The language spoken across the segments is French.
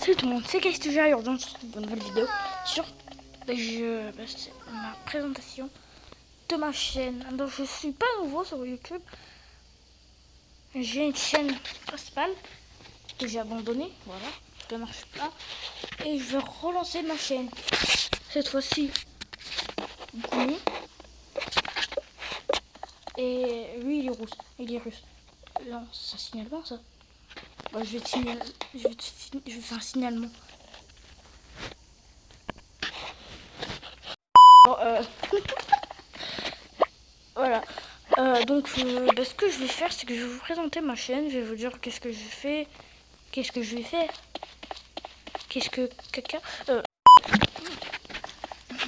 Salut tout le monde, c'est Castuja et aujourd'hui on se retrouve pour une nouvelle vidéo sur c'est ma présentation de ma chaîne. Donc je suis pas nouveau sur YouTube. J'ai une chaîne principale que j'ai abandonnée, voilà, qui ne marche pas. Et je vais relancer ma chaîne. Cette fois-ci, Goumi. Et lui il est russe. Il est russe. Non, ça signale pas ça. Bah, je vais faire un signalement. Bon, voilà. Donc, ce que je vais faire, c'est que je vais vous présenter ma chaîne. Je vais vous dire qu'est-ce que je fais, qu'est-ce que je vais faire, qu'est-ce que caca.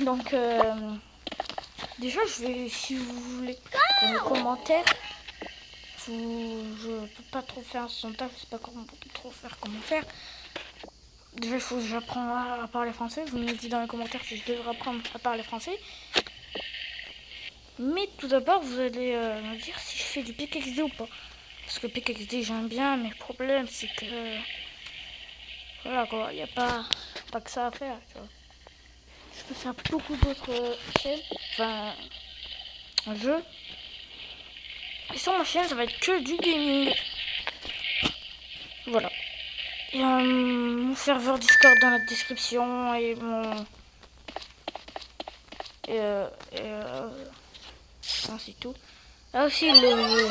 Donc, déjà, je vais, si vous voulez, dans les commentaires, je peux pas trop faire un sondage, je sais pas trop faire comment faire. Déjà, il faut que j'apprenne à parler français. Vous me dites dans les commentaires si je devrais apprendre à parler français. Mais tout d'abord, vous allez me dire si je fais du PKXD ou pas. Parce que PKXD, j'aime bien, mais le problème, c'est que... voilà quoi, il n'y a pas que ça à faire, tu vois. Je peux faire beaucoup d'autres chaînes, enfin, un jeu. Et sur ma chaîne, ça va être que du gaming. Voilà. Il y a mon serveur Discord dans la description et mon... c'est tout. Là aussi, le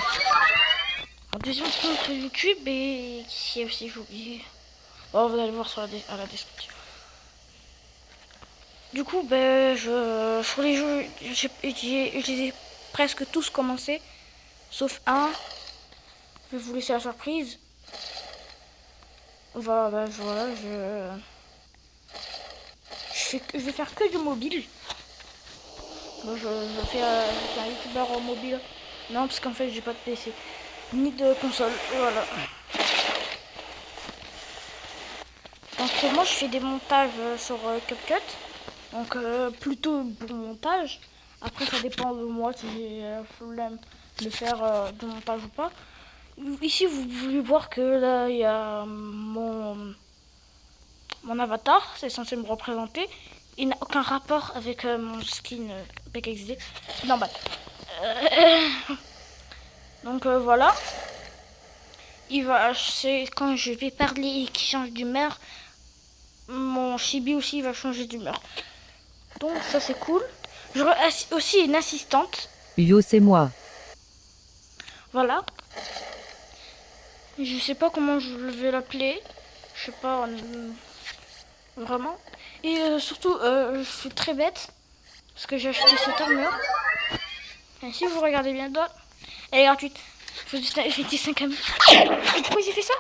deuxième compte YouTube et qui aussi, j'ai oublié. Oh, vous allez voir sur à la description. Du coup, sur les jeux, j'ai presque tous commencé, sauf un. Je vais vous laisser la surprise. Voilà, je vais faire que du mobile. Bon, je fais un youtubeur mobile. Non, parce qu'en fait, j'ai pas de PC ni de console. Voilà. Donc moi, je fais des montages sur CapCut. Donc plutôt bon montage. Après ça dépend de moi si j'ai flemme de faire du montage ou pas. Ici vous pouvez voir que là il y a mon avatar, c'est censé me représenter. Il n'a aucun rapport avec mon skin PKXD. Normal. Donc voilà. C'est quand je vais parler et qu'il change d'humeur, mon chibi aussi va changer d'humeur. Donc ça c'est cool. J'aurai aussi une assistante. Yo, c'est moi. Voilà. Je sais pas comment je vais l'appeler. Je sais pas vraiment. Et surtout, je suis très bête parce que j'ai acheté cette armure. Et si vous regardez bien dedans, elle est gratuite. J'ai dit 5 amis. Et pourquoi j'ai fait ça?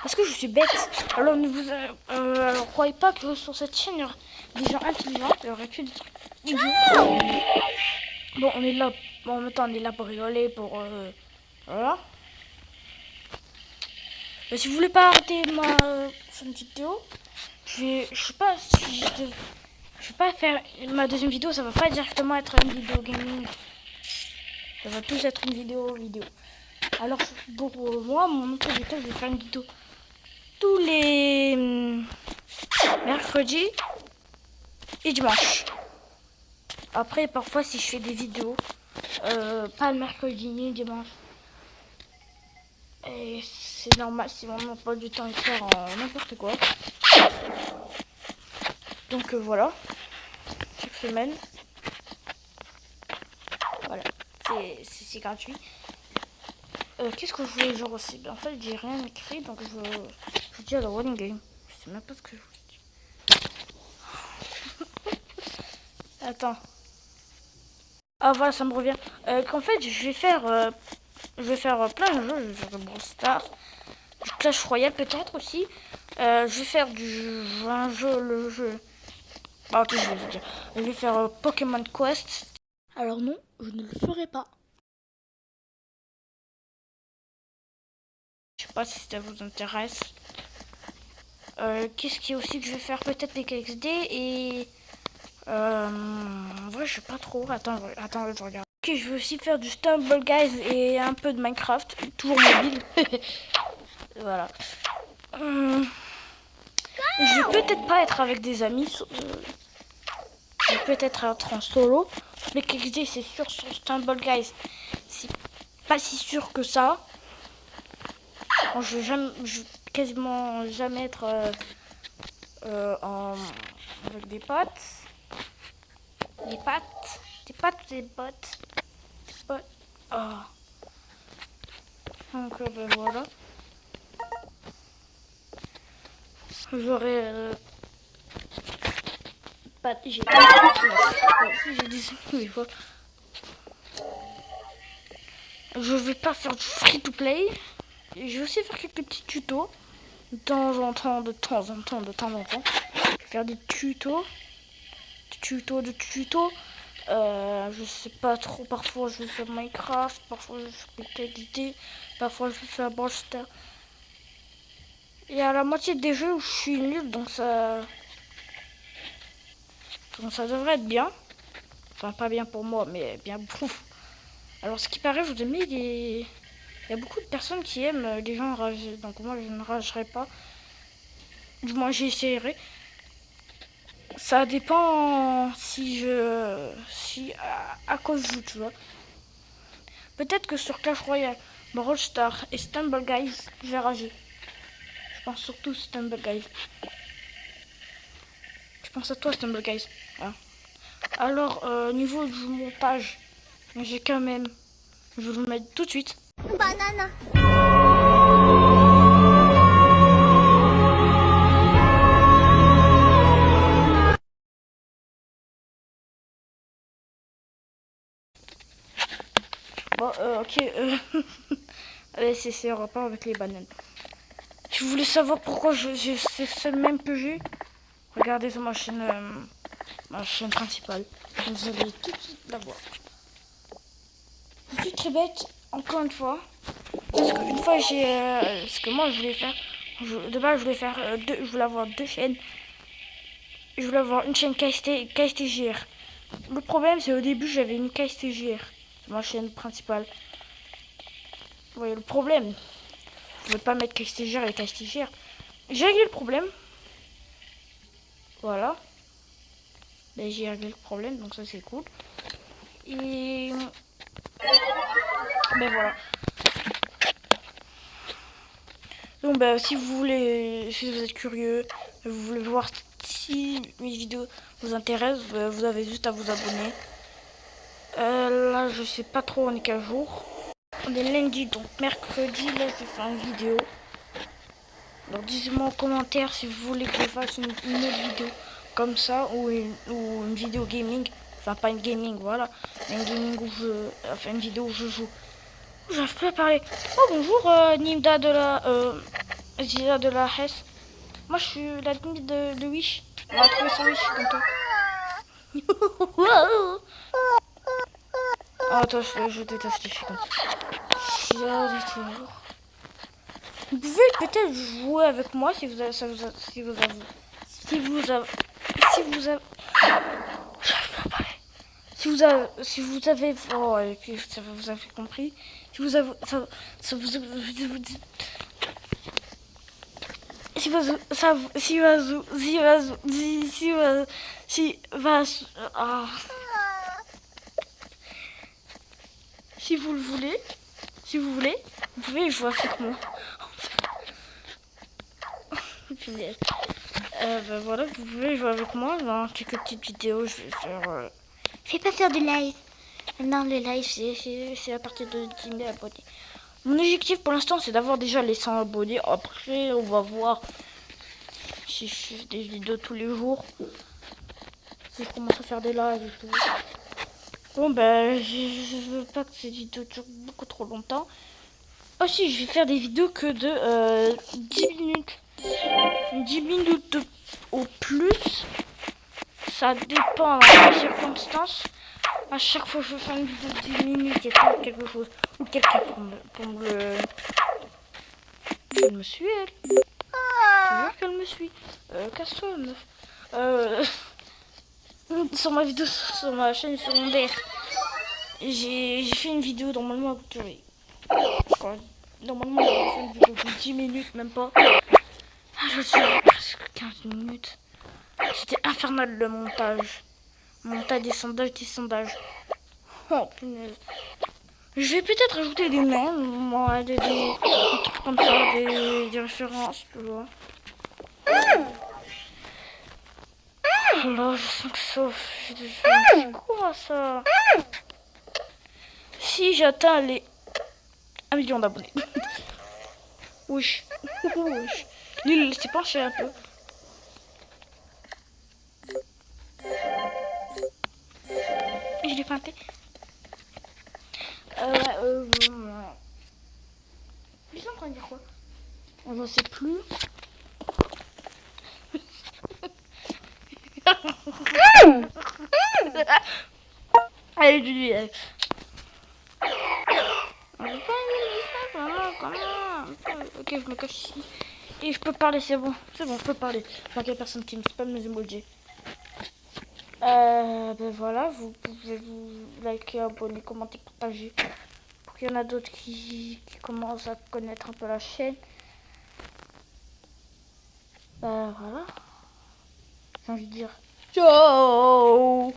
Parce que je suis bête. Alors ne vous croyez pas que sur cette chaîne, il y aura des gens intelligents. Il y aurait que des trucs idiots. Bon, on est là. Bon, en même temps, on est là pour rigoler, pour voilà. Mais si vous voulez pas arrêter ma vidéo, je sais pas si je vais pas faire ma deuxième vidéo. Ça va pas directement être une vidéo gaming. Ça va plus être une vidéo. Alors pour moi, mon autre vidéo, je vais faire une vidéo tous les mercredis et dimanche. Après, parfois, si je fais des vidéos, pas le mercredi ni le dimanche. Et c'est normal si mon emploi du temps est faire en n'importe quoi. Donc voilà, chaque semaine. Voilà, c'est gratuit. Qu'est-ce que je voulais dire aussi? En fait, j'ai rien écrit, donc je dis à la running game. Je sais même pas ce que je voulais dire. Attends. Ah voilà, ça me revient. Qu'en fait, je vais faire plein de jeux. Je vais faire Brawl Stars, du Clash Royale peut-être aussi. Je vais faire le jeu. Ah, ok, je vais vous dire. Je vais faire Pokémon Quest. Alors non, je ne le ferai pas. Je sais pas si ça vous intéresse. Qu'est-ce qu'il y a aussi que je vais faire? Peut-être les KXD et... en vrai, je sais pas trop. Attends, je regarde. Ok, je vais aussi faire du Stumble Guys et un peu de Minecraft. Toujours mobile. Voilà. Je vais peut-être pas être avec des amis. Je vais peut-être être en solo. Mais KXD, c'est sûr, sur Stumble Guys, c'est pas si sûr que ça. Bon, je vais quasiment jamais être avec des potes. Des pattes. Des pattes ou des bottes. Des bottes. Oh. Donc ben voilà. J'aurais j'ai dit des fois. Je vais pas faire du free to play. Je vais aussi faire quelques petits tutos. De temps en temps. Je vais faire des tutos. Je sais pas trop. Parfois je vais faire Minecraft. Parfois je vais faire PKXD. Parfois je vais faire Brawl Stars. Il y a la moitié des jeux où je suis nul. Donc ça devrait être bien. Enfin pas bien pour moi. Mais bien pour. Alors ce qui paraît, vous aimez les... Il y a beaucoup de personnes qui aiment les gens enragés. Donc moi je ne ragerai pas. Du moins j'essaierai. Ça dépend si à cause de vous, tu vois. Peut-être que sur Clash Royale, Brawl Stars et Stumble Guys, je vais rager. Je pense surtout Stumble Guys. Je pense à toi Stumble Guys. Voilà. Alors niveau du montage, j'ai quand même... Je vais vous le mettre tout de suite. Banana. Bon, ok. Allez, c'est en rapport avec les bananes. Si vous voulez savoir pourquoi j'ai ce même que j'ai, regardez sur ma chaîne principale. Vous allez tout de suite la voir. Je suis très bête, encore une fois. Parce qu'une fois, ce que moi je voulais faire. De base, je voulais faire je voulais avoir deux chaînes. Je voulais avoir une chaîne KSTJR. Le problème, c'est au début, j'avais une KSTJR. Ma chaîne principale. Vous voyez le problème. Je ne veux pas mettre KSTJR et KSTJR. J'ai réglé le problème. Voilà. Ben, j'ai réglé le problème, donc ça c'est cool. Et... Ben voilà. Donc ben, si vous êtes curieux, vous voulez voir si mes vidéos vous intéressent, vous avez juste à vous abonner. Là je sais pas trop on est quel jour. On est lundi, donc mercredi, là je vais faire une vidéo. Alors dites-moi en commentaire si vous voulez que je fasse une autre vidéo comme ça ou une vidéo gaming. Enfin pas une gaming, voilà. Mais une gaming où une vidéo où je joue. J'arrive plus à parler. Oh bonjour Nimda de la Zida de la Hesse. Moi je suis la Nimda de Wish. On va trouver sur Wish comme toi. Oh, attends, je déteste les filles comme ça. Vous pouvez peut-être jouer avec moi si vous avez, oh, et puis ça vous avez compris, si vous avez, si vous le voulez, vous pouvez jouer avec moi. Ben voilà, vous pouvez jouer avec moi dans quelques petites vidéos. Je vais faire. Je vais pas faire de live. Non, le live, c'est à partir de 10 000 abonnés. Mon objectif pour l'instant, c'est d'avoir déjà les 100 abonnés. Après, on va voir si je fais des vidéos tous les jours. Si je commence à faire des lives et tout. Bon, ben, je veux pas que ces vidéos durent beaucoup trop longtemps. Aussi, je vais faire des vidéos que de 10 minutes. 10 minutes au plus. Ça dépend des circonstances. À chaque fois que je fais une vidéo de 10 minutes, il y a quelque chose. Ou quelqu'un pour me... Elle me suit, elle. Je jure qu'elle me suit. Casse-toi, meuf. Sur ma vidéo, sur ma chaîne secondaire, j'ai fait une vidéo normalement normalement j'ai fait une vidéo de 10 minutes, même pas. Je suis presque 15 minutes. C'était infernal le montage. Montage des sondages. Oh punaise. Je vais peut-être ajouter des mèmes, moi, des trucs comme ça, des références, tu vois. Là, je sens que ça. C'est quoi ça? Si j'atteins les 1 million d'abonnés. Wesh. Wesh. Lui, il s'est penché un peu. Je l'ai feinté. Ils sont en train de dire quoi? On ne sait plus. Allez, Julie. On veut pas comment? Ok, je me cache ici. Et je peux parler, c'est bon. C'est bon, je peux parler. Enfin, il y a personne qui me spamme mes emojis. Ben voilà, vous pouvez vous liker, abonner, commenter, partager. Pour qu'il y en a d'autres qui commencent à connaître un peu la chaîne. Voilà. J'ai envie de dire ciao.